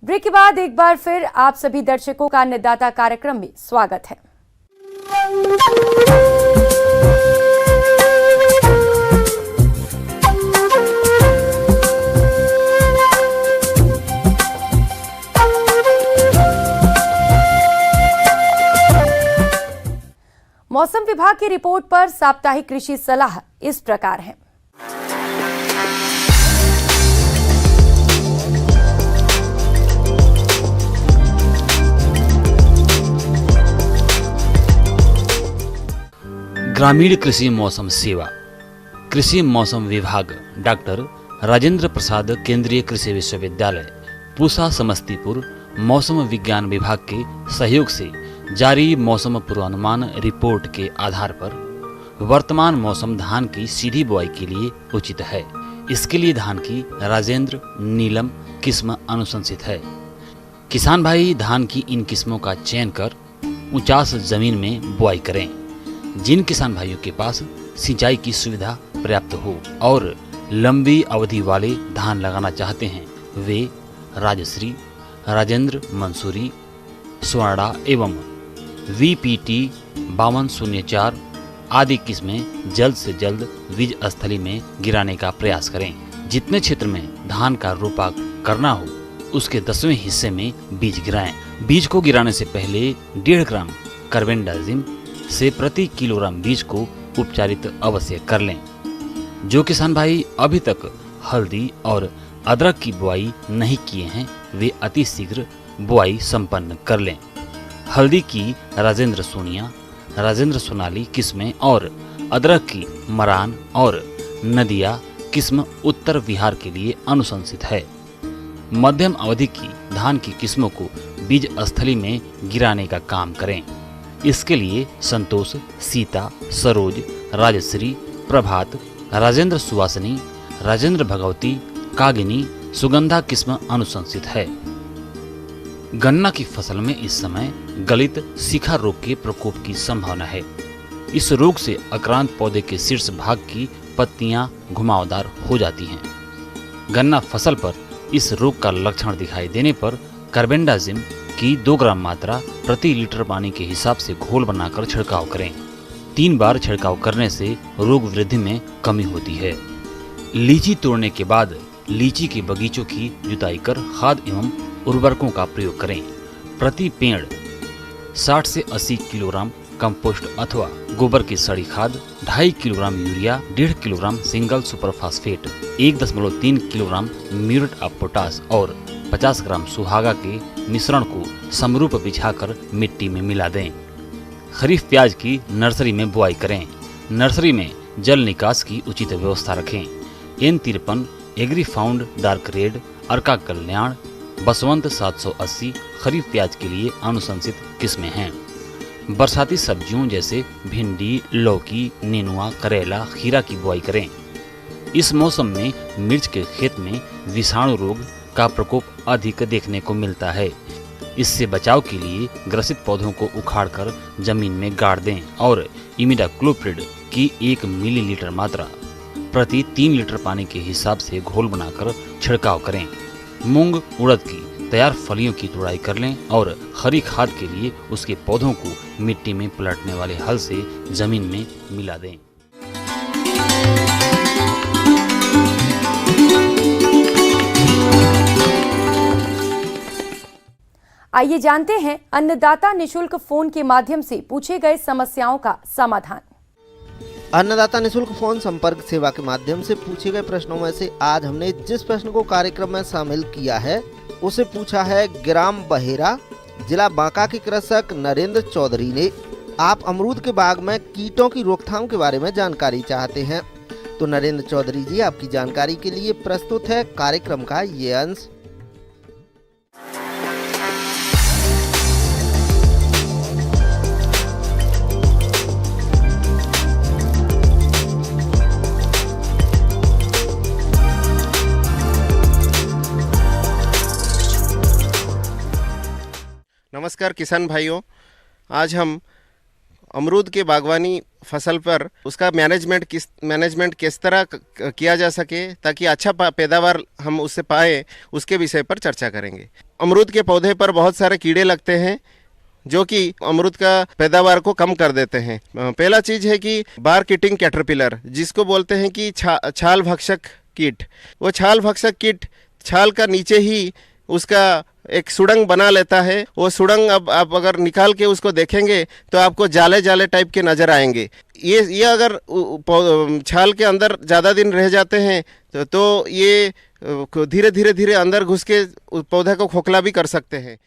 Break के बाद एक बार फिर आप सभी दर्शकों का अन्नदाता कार्यक्रम में स्वागत है। मौसम विभाग की रिपोर्ट पर साप्ताहिक कृषि सलाह इस प्रकार है। ग्रामीण कृषि मौसम सेवा, कृषि मौसम विभाग, डॉक्टर राजेंद्र प्रसाद केंद्रीय कृषि विश्वविद्यालय पूसा समस्तीपुर मौसम विज्ञान विभाग के सहयोग से जारी मौसम पूर्वानुमान रिपोर्ट के आधार पर वर्तमान मौसम धान की सीधी बुआई के लिए उचित है। इसके लिए धान की राजेंद्र नीलम किस्म अनुशंसित है। किसान भाई धान की इन किस्मों का चयन कर ऊंचास जमीन में बुआई करें। जिन किसान भाइयों के पास सिंचाई की सुविधा पर्याप्त हो और लंबी अवधि वाले धान लगाना चाहते हैं वे राजश्री, राजेंद्र मंसूरी, स्वर्णा एवं VPT 5204 आदि किस्में जल्द से जल्द बीज स्थली में गिराने का प्रयास करें। जितने क्षेत्र में धान का रोपा करना हो उसके 10वें हिस्से में बीज गिराएं। बीज को गिराने से पहले 1.5 ग्राम कार्बेंडाजिम से प्रति किलोग्राम बीज को उपचारित अवश्य कर लें। जो किसान भाई अभी तक हल्दी और अदरक की बुआई नहीं किए हैं वे अति शीघ्र बुआई संपन्न कर लें। हल्दी की राजेंद्र सोनिया, राजेंद्र सोनाली किस्में और अदरक की मरान और नदिया किस्म उत्तर बिहार के लिए अनुशंसित है। मध्यम अवधि की धान की किस्मों को बीज स्थली में गिराने का काम करें। इसके लिए संतोष, सीता, सरोज, राजश्री, प्रभात, राजेंद्र सुवासनी, राजेंद्र भगवती, कागिनी, सुगंधा किस्म अनुशंसित है। गन्ना की फसल में इस समय गलित शिखा रोग के प्रकोप की संभावना है। इस रोग से आक्रांत पौधे के शीर्ष भाग की पत्तियां घुमावदार हो जाती हैं। गन्ना फसल पर इस रोग का लक्षण दिखाई देने पर कार्बेंडाजिम की 2 ग्राम मात्रा प्रति लीटर पानी के हिसाब से घोल बनाकर छिड़काव करें। 3 बार छिड़काव करने से रोग वृद्धि में कमी होती है। लीची तोड़ने के बाद लीची के बगीचों की जुताई कर खाद एवं उर्वरकों का प्रयोग करें। प्रति पेड़ 60 से 80 किलोग्राम कंपोस्ट अथवा गोबर की सड़ी खाद, 2.5 kilogram urea, 1.5 kilogram single super phosphate, 1.3 kilogram muriate of potash और 50 ग्राम सुहागा के मिश्रण को समरूप बिछाकर मिट्टी में मिला दें। खरीफ प्याज की नर्सरी में बुआई करें। नर्सरी में जल निकास की उचित व्यवस्था रखें। N53, Agrifound Dark Red, Arka Kalyan, Baswant 780 kharif प्याज के लिए अनुशंसित किस्में हैं। बरसाती सब्जियों जैसे भिंडी, लौकी, नेनुआ, करेला, खीरा की बुआई करें। इस मौसम में मिर्च के खेत में विषाणु रोग का प्रकोप अधिक देखने को मिलता है। इससे बचाव के लिए ग्रसित पौधों को उखाड़कर जमीन में गाड़ दें और इमिडाक्लोप्रिड की 1 मिलीलीटर मात्रा प्रति 3 लीटर पानी के हिसाब से घोल बनाकर छिड़काव करें। मूंग, उड़द की तैयार फलियों की तुड़ाई कर लें और हरी खाद के लिए उसके पौधों को मिट्टी में पलटने वाले हल से जमीन में मिला दें। आइए जानते हैं अन्नदाता निशुल्क फोन के माध्यम से पूछे गए समस्याओं का समाधान। अन्नदाता निशुल्क फोन संपर्क सेवा के माध्यम से पूछे गए प्रश्नों में से आज हमने जिस प्रश्न को कार्यक्रम में शामिल किया है उसे पूछा है ग्राम बहेरा, जिला बांका के कृषक नरेंद्र चौधरी ने। आप अमरूद के बाग में कीटों की रोकथाम के बारे में जानकारी चाहते हैं तो नरेंद्र चौधरी जी आपकी जानकारी के लिए प्रस्तुत है कार्यक्रम का ये अंश। नमस्कार किसान भाइयों, आज हम अमरूद के बागवानी फसल पर उसका मैनेजमेंट किस तरह किया जा सके ताकि अच्छा पैदावार हम उससे पाए, उसके विषय पर चर्चा करेंगे। अमरूद के पौधे पर बहुत सारे कीड़े लगते हैं जो कि अमरूद का पैदावार को कम कर देते हैं। पहला चीज़ है कि बार्क ईटिंग कैटरपिलर, जिसको बोलते हैं कि छाल भक्षक कीट। वो छाल भक्षक कीट छाल का नीचे ही उसका एक सुड़ंग बना लेता है। वो सुड़ंग अब आप अगर निकाल के उसको देखेंगे तो आपको जाले जाले टाइप के नज़र आएंगे। ये अगर छाल के अंदर ज़्यादा दिन रह जाते हैं तो ये धीरे धीरे अंदर घुस के पौधे को खोखला भी कर सकते हैं।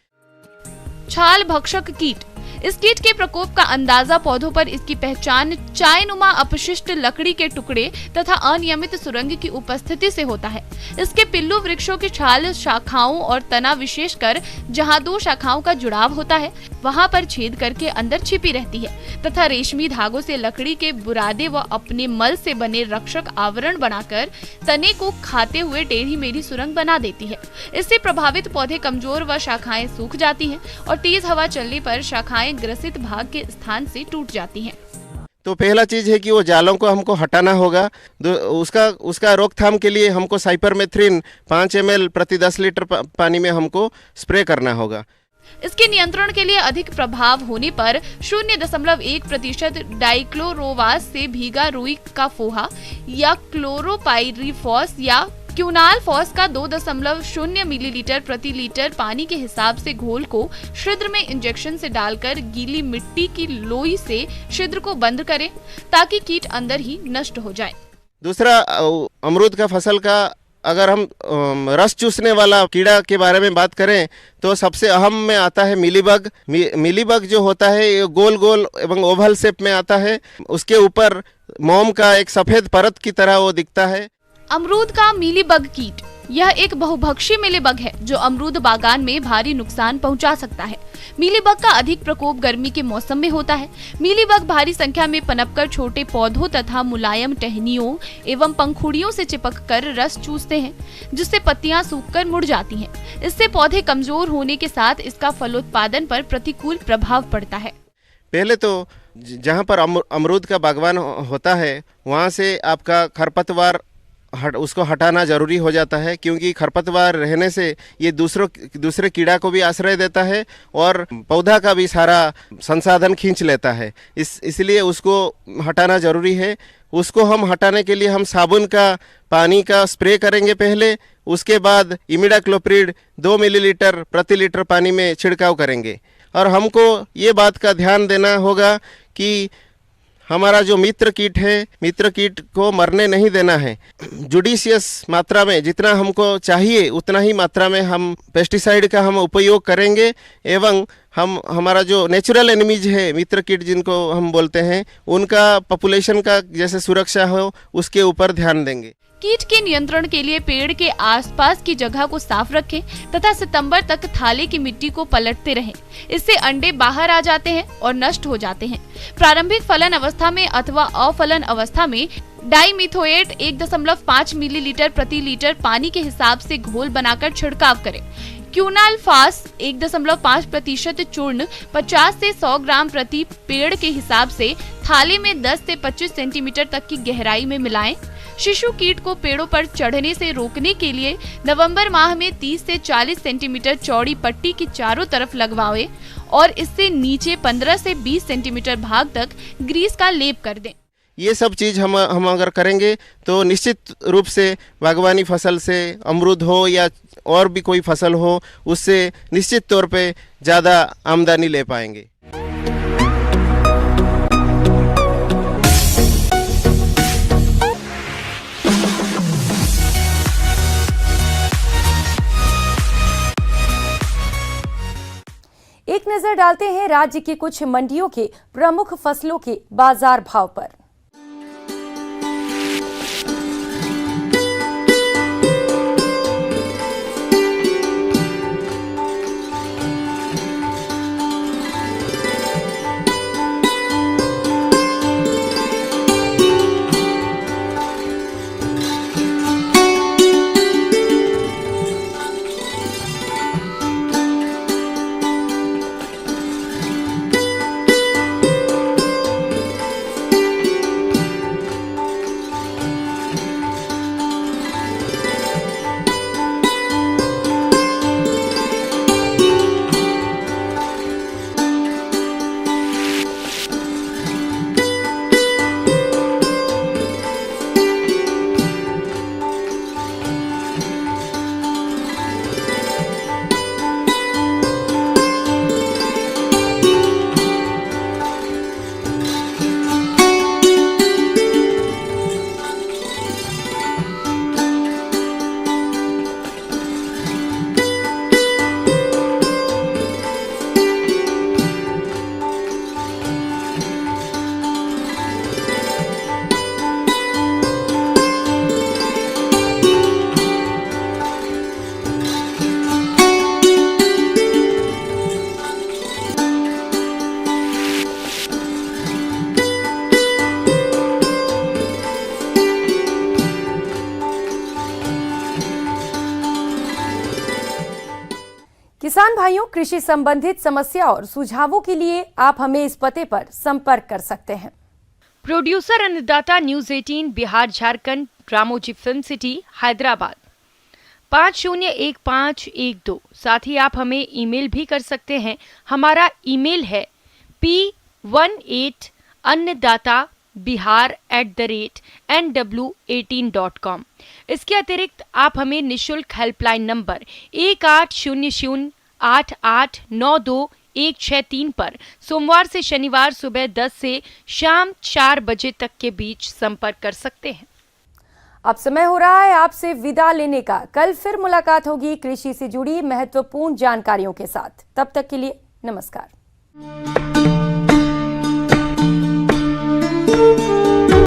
छाल भक्षक कीट। इस कीट के प्रकोप का अंदाजा पौधों पर इसकी पहचान चायनुमा अपशिष्ट लकड़ी के टुकड़े तथा अनियमित सुरंग की उपस्थिति से होता है। इसके पिल्लू वृक्षों की छाल शाखाओं और तना, विशेषकर जहां दो शाखाओं का जुड़ाव होता है, वहां पर छेद करके अंदर छिपी रहती है तथा रेशमी धागों से लकड़ी के बुरादे व अपने मल से बने रक्षक आवरण बनाकर तने को खाते हुए टेढ़ी मेढ़ी सुरंग बना देती है। इससे प्रभावित पौधे कमजोर व शाखाएं सूख जाती हैं और तेज हवा चलने पर शाखाएं ग्रसित भाग के स्थान से टूट जाती हैं। तो पहला चीज़ है कि वो जालों को हमको हटाना होगा। उसका रोकथाम के लिए हमको साइपरमेथ्रिन 5 ml प्रति 10 लीटर पानी में हमको स्प्रे करना होगा। इसके नियंत्रण के लिए अधिक प्रभाव होने पर 0.1% डाइक्लोरोवास से भीगा रुई का फोहा या क्लोरोपाइरीफॉस या क्यूनालफॉस का 2.0 मिलीलीटर प्रति लीटर पानी के हिसाब से घोल को छिद्र में इंजेक्शन से डालकर गीली मिट्टी की लोई से छिद्र को बंद करें ताकि कीट अंदर ही नष्ट हो जाए। दूसरा, अमरूद का फसल का अगर हम रस चूसने वाला कीड़ा के बारे में बात करें तो सबसे अहम में आता है मिलीबग। मिलीबग जो होता है ये गोल गोल एवं ओवल शेप में आता है। उसके ऊपर मोम का एक सफेद परत की तरह वो दिखता है। अमरूद का मीलीबग कीट। यह एक बहुभक्षी मिलीबग है जो अमरूद बागान में भारी नुकसान पहुंचा सकता है। मीलीबग का अधिक प्रकोप गर्मी के मौसम में होता है। मीलीबग भारी संख्या में पनपकर छोटे पौधों तथा मुलायम टहनियों एवं पंखुड़ियों से चिपककर रस चूसते हैं, जिससे पत्तियां सूखकर मुड़ जाती हैं। इससे पौधे कमजोर होने के साथ इसका फलोत्पादन पर प्रतिकूल प्रभाव पड़ता है। पहले तो जहाँ पर अमरूद का बागवान होता है वहाँ से आपका खरपतवार उसको हटाना जरूरी हो जाता है, क्योंकि खरपतवार रहने से ये दूसरे कीड़ा को भी आश्रय देता है और पौधा का भी सारा संसाधन खींच लेता है। इसलिए उसको हटाना जरूरी है। उसको हम हटाने के लिए हम साबुन का पानी का स्प्रे करेंगे पहले, उसके बाद इमिडाक्लोप्रिड 2 मिलीलीटर प्रति लीटर पानी में छिड़काव करेंगे। और हमको ये बात का ध्यान देना होगा कि हमारा जो मित्र कीट को मरने नहीं देना है। जुडिशियस मात्रा में जितना हमको चाहिए उतना ही मात्रा में हम पेस्टिसाइड का हम उपयोग करेंगे एवं हमारा जो नेचुरल एनिमीज है मित्र कीट जिनको हम बोलते हैं उनका पॉपुलेशन का जैसे सुरक्षा हो उसके ऊपर ध्यान देंगे। कीट के नियंत्रण के लिए पेड़ के आसपास की जगह को साफ रखें तथा सितंबर तक थाले की मिट्टी को पलटते रहें। इससे अंडे बाहर आ जाते हैं और नष्ट हो जाते हैं। प्रारंभिक फलन अवस्था में अथवा अफलन अवस्था में डाइमिथोएट 1.5 मिलीलीटर प्रति लीटर पानी के हिसाब से घोल बनाकर छिड़काव करें। क्यूनालफास 1.5% चूर्ण 50 से 100 ग्राम प्रति पेड़ के हिसाब से थाले में 10 से 25 सेंटीमीटर तक की गहराई में मिलाएं। शिशु कीट को पेड़ों पर चढ़ने से रोकने के लिए नवंबर माह में 30 से 40 सेंटीमीटर चौड़ी पट्टी की चारों तरफ लगवाएं और इससे नीचे 15 से 20 सेंटीमीटर भाग तक ग्रीस का लेप कर दें। ये सब चीज़ हम अगर करेंगे तो निश्चित रूप से बागवानी फसल से अमरूद हो या और भी कोई फसल हो उससे निश्चित तौर पे ज़्यादा आमदनी ले पाएंगे। एक नजर डालते हैं राज्य की कुछ मंडियों के प्रमुख फसलों के बाजार भाव पर। किसान भाइयों, कृषि संबंधित समस्या और सुझावों के लिए आप हमें इस पते पर संपर्क कर सकते हैं। प्रोड्यूसर अन्नदाता news 18 Bihar Jharkhand, Ramoji film city, Hyderabad 501512। साथ ही आप हमें ईमेल भी कर सकते हैं। हमारा ईमेल है p18annadatabihar@nw18.com। इसके अतिरिक्त आप हमें निशुल्क हेल्पलाइन नंबर 180088921663 पर सोमवार से शनिवार सुबह 10 से शाम 4 बजे तक के बीच संपर्क कर सकते हैं। अब समय हो रहा है आपसे विदा लेने का। कल फिर मुलाकात होगी कृषि से जुड़ी महत्वपूर्ण जानकारियों के साथ। तब तक के लिए नमस्कार।